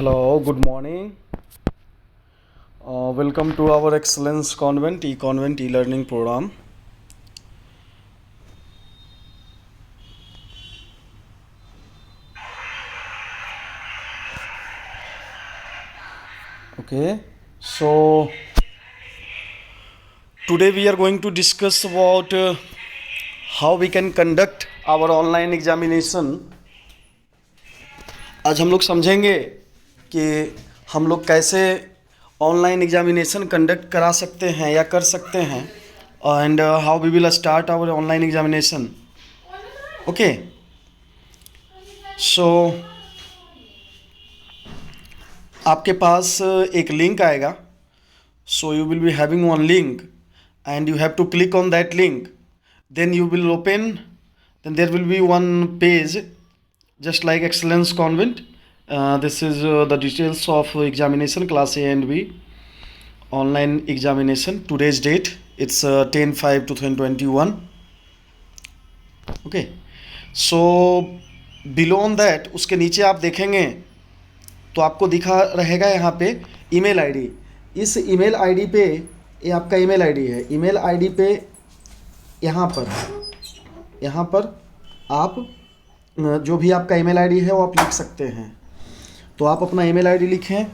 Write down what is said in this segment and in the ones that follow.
Hello, good morning. Welcome to our Excellence Convent e-learning program. Okay, so today we are going to discuss about how we can conduct our online examination. आज हम लोग समझेंगे कि हम लोग कैसे online examination conduct करा सकते हैं या कर सकते हैं and how we will start our online examination. Okay, so आपके पास एक लिंक आएगा. So you will be having one link and you have to click on that link. Then you will open, then there will be one page just like Excellence Convent. This is the details of examination class A and B online examination. Today's date, it's 10/5/2021. Okay, so below on that, उसके नीचे आप देखेंगे तो आपको दिखा रहेगा यहाँ पे ईमेल आईडी. इस ईमेल आईडी पे, ये आपका ईमेल आईडी है. ईमेल आईडी पे यहाँ पर आप जो भी आपका ईमेल आईडी है वो आप लिख सकते हैं. तो आप अपना ईमेल आईडी लिखें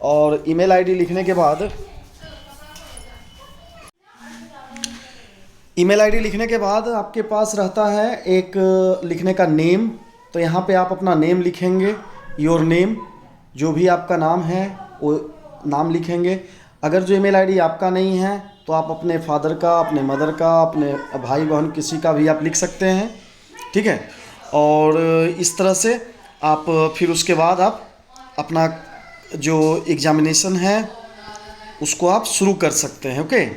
और ईमेल आईडी लिखने के बाद आपके पास रहता है एक लिखने का नेम. तो यहाँ पे आप अपना नेम लिखेंगे, योर नेम, जो भी आपका नाम है वो नाम लिखेंगे. अगर जो ईमेल आईडी आपका नहीं है तो आप अपने फादर का, अपने मदर का, अपने भाई बहन किसी का भी आप लिख सकते हैं. ठीक है, और इस तरह से आप फिर उसके बाद आप अपना जो एग्ज़ामिनेशन है उसको आप शुरू कर सकते हैं. Okay,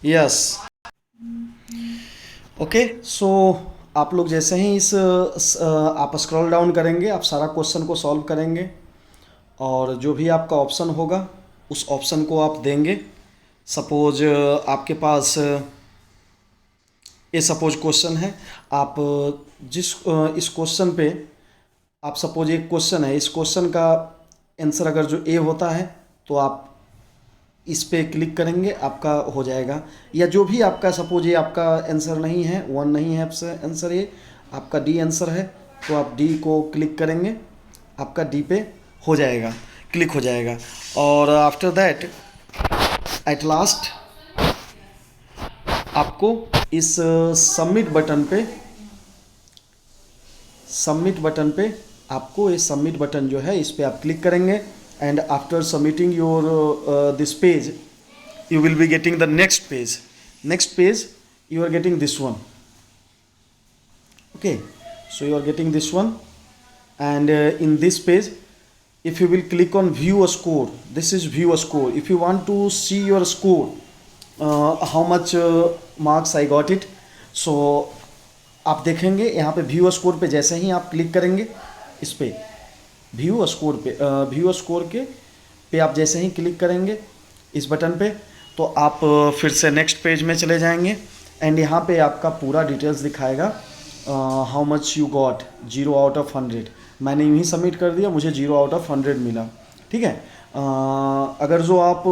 yes. ओके, सो आप लोग जैसे ही आप स्क्रॉल डाउन करेंगे, आप सारा क्वेश्चन को सॉल्व करेंगे और जो भी आपका ऑप्शन होगा उस ऑप्शन को आप देंगे. सपोज आपके पास ये सपोज क्वेश्चन है, आप इस क्वेश्चन पे आप सपोज एक क्वेश्चन है, इस क्वेश्चन का आंसर अगर जो ए होता है तो आप इस पे क्लिक करेंगे, आपका हो जाएगा. या जो भी आपका सपोज ये आपका आंसर नहीं है, 1 नहीं है आंसर, ये आपका डी आंसर है, तो आप डी को क्लिक करेंगे, आपका डी पे हो जाएगा, क्लिक हो जाएगा. और आफ्टर दैट एट लास्ट आपको इस सबमिट बटन पे आपको ये सबमिट बटन जो है इस पे आप क्लिक करेंगे. And after submitting your this page you will be getting the next page you are getting this one. Okay, so you are getting this one, and in this page if you will click on view a score, this is view a score. If you want to see your score, how much marks I got it, so आप देखेंगे यहाँ पे view score पे जैसे ही आप click करेंगे, इस पे व्यू स्कोर पे आप जैसे ही क्लिक करेंगे इस बटन पे, तो आप फिर से नेक्स्ट पेज में चले जाएंगे. एंड यहाँ पे आपका पूरा डिटेल्स दिखाएगा, how much you got, 0 out of 100. मैंने यूँ ही सबमिट कर दिया, मुझे 0 आउट ऑफ 100 मिला. ठीक है, अगर जो आप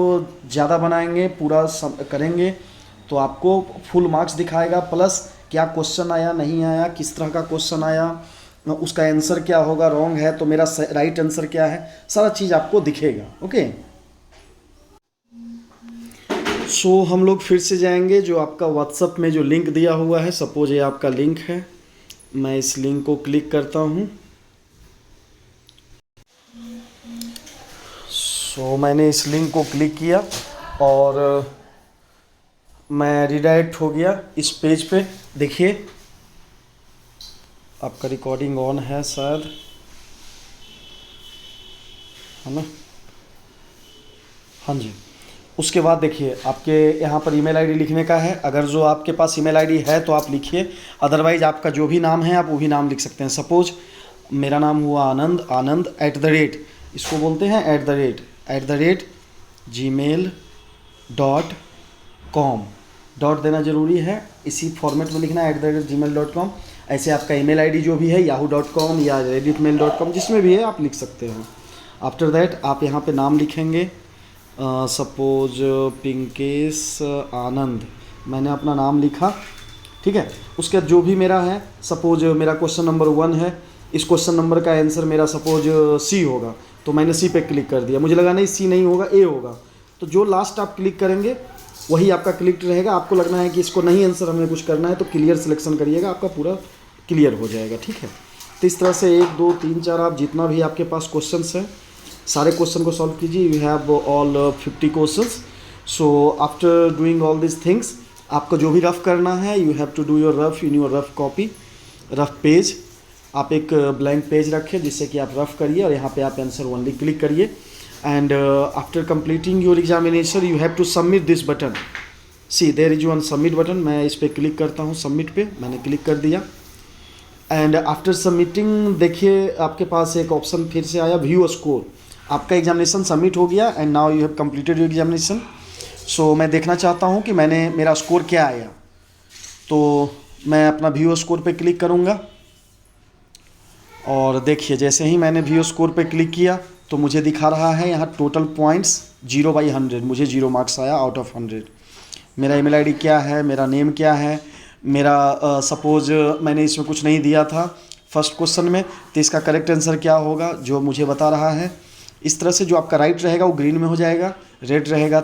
ज़्यादा बनाएंगे, पूरा करेंगे, तो आपको फुल मार्क्स दिखाएगा, प्लस क्या क्वेश्चन आया, नहीं आया, किस तरह का क्वेश्चन आया, उसका आंसर क्या होगा, रॉन्ग है तो मेरा राइट आंसर क्या है, सारा चीज़ आपको दिखेगा. ओके, सो हम लोग फिर से जाएंगे जो आपका व्हाट्सएप में जो लिंक दिया हुआ है. सपोज ये आपका लिंक है, मैं इस लिंक को क्लिक करता हूँ. सो मैंने इस लिंक को क्लिक किया और मैं रिडायरेक्ट हो गया इस पेज पे. देखिए आपका रिकॉर्डिंग ऑन है शायद, है ना? हाँ जी. उसके बाद देखिए आपके यहाँ पर ईमेल आईडी लिखने का है. अगर जो आपके पास ईमेल आईडी है तो आप लिखिए, अदरवाइज आपका जो भी नाम है आप वो भी नाम लिख सकते हैं. सपोज मेरा नाम हुआ आनंद @ इसको बोलते हैं @ gmail.com. डॉट देना ज़रूरी है, इसी फॉर्मेट में लिखना है @gmail.com. ऐसे आपका email ID जो भी है yahoo.com या redditmail.com जिसमें भी है आप लिख सकते हो। आफ्टर दैट आप यहाँ पे नाम लिखेंगे, सपोज पिंकेश आनंद, मैंने अपना नाम लिखा, ठीक है। उसके बाद जो भी मेरा है, सपोज मेरा क्वेश्चन नंबर 1 है, इस क्वेश्चन नंबर का आंसर मेरा सपोज सी होगा, तो मैंने सी पे क्लिक कर दिया। मुझे लगा नहीं सी नहीं होगा, ए होगा, तो जो लास्ट आप क्लिक करेंगे वही आपका क्लिक रहेगा। आपको लगना है कि इसको नहीं आंसर हमें कुछ करना है तो क्लियर सिलेक्शन करिएगा, आपका पूरा क्लियर हो जाएगा, ठीक है। तो इस तरह से 1 2 3 4 आप जितना भी आपके पास क्वेश्चंस हैं सारे क्वेश्चन को सॉल्व कीजिए। You have all 50 questions. So after doing all this things, आपको जो भी रफ करना है, you have to do your rough in your rough copy, rough page. आप एक ब्लैंक पेज रखें जिससे कि आप रफ करिए और यहाँ पे आप आंसर ओनली क्लिक करिए। And after completing your examination you have to submit this button. See there is one submit button, मैं इस पर क्लिक करता हूँ, सबमिट पे मैंने क्लिक कर दिया। एंड आफ्टर सबमिटिंग देखिए आपके पास एक ऑप्शन फिर से आया, व्यू स्कोर। आपका एग्जामिनेशन सबमिट हो गया and now you have completed your examination. So मैं देखना चाहता हूँ कि मेरा स्कोर क्या आया, तो मैं अपना व्यू स्कोर पे क्लिक करूँगा और देखिए जैसे ही मैंने व्यू स्कोर पे क्लिक किया तो मुझे दिखा रहा है यहाँ टोटल पॉइंट्स 0/100, मुझे 0 मार्क्स आया आउट ऑफ 100। मेरा ईमेल आईडी क्या है, मेरा नेम क्या है, मेरा सपोज मैंने इसमें कुछ नहीं दिया था फर्स्ट क्वेश्चन में, तो इसका करेक्ट आंसर क्या होगा जो मुझे बता रहा है। इस तरह से जो आपका राइट रहेगा वो ग्रीन में हो जाएगा, रेड रहेगा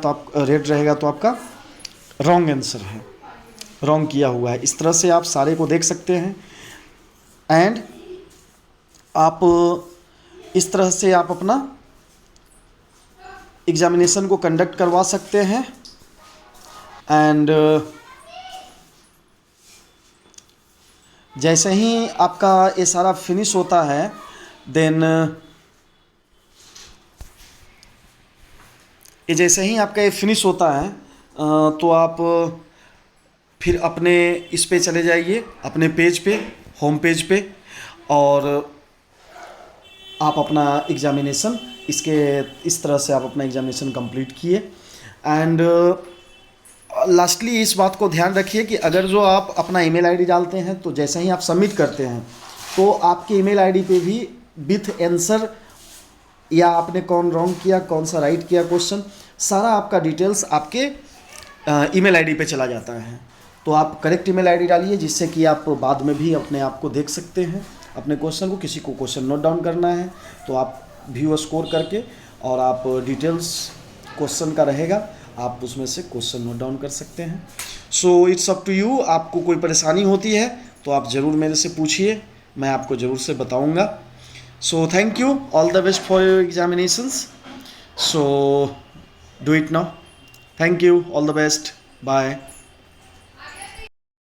तो आपका रॉन्ग आंसर है, रॉन्ग किया हुआ है। इस तरह से आप सारे को देख सकते हैं एंड आप इस तरह से आप अपना एग्जामिनेशन को कंडक्ट करवा सकते हैं। एंड जैसे ही आपका ये सारा फिनिश होता है देन जैसे ही आपका ये फिनिश होता है तो आप फिर अपने इस पे चले जाइए, अपने पेज पे, होम पेज पे, और आप अपना एग्ज़ामिनेशन इस तरह से आप अपना एग्ज़ामिनेशन कंप्लीट किए। एंड लास्टली इस बात को ध्यान रखिए कि अगर जो आप अपना ईमेल आईडी डालते हैं तो जैसे ही आप सबमिट करते हैं तो आपके ईमेल आईडी पे भी विथ आंसर या आपने कौन रॉन्ग किया, कौन सा राइट किया क्वेश्चन, सारा आपका डिटेल्स आपके ईमेल आईडी पे चला जाता है। तो आप करेक्ट ईमेल आईडी डालिए जिससे कि आप बाद में भी अपने आप को देख सकते हैं अपने क्वेश्चन को। किसी को क्वेश्चन नोट डाउन करना है तो आप व्यू स्कोर करके और आप डिटेल्स क्वेश्चन का रहेगा, आप उसमें से क्वेश्चन नोट डाउन कर सकते हैं। So it's up to you. आपको कोई परेशानी होती है तो आप ज़रूर मेरे से पूछिए, मैं आपको ज़रूर से बताऊंगा। So thank you, all the best for your examinations. So do it now. Thank you, all the best, bye.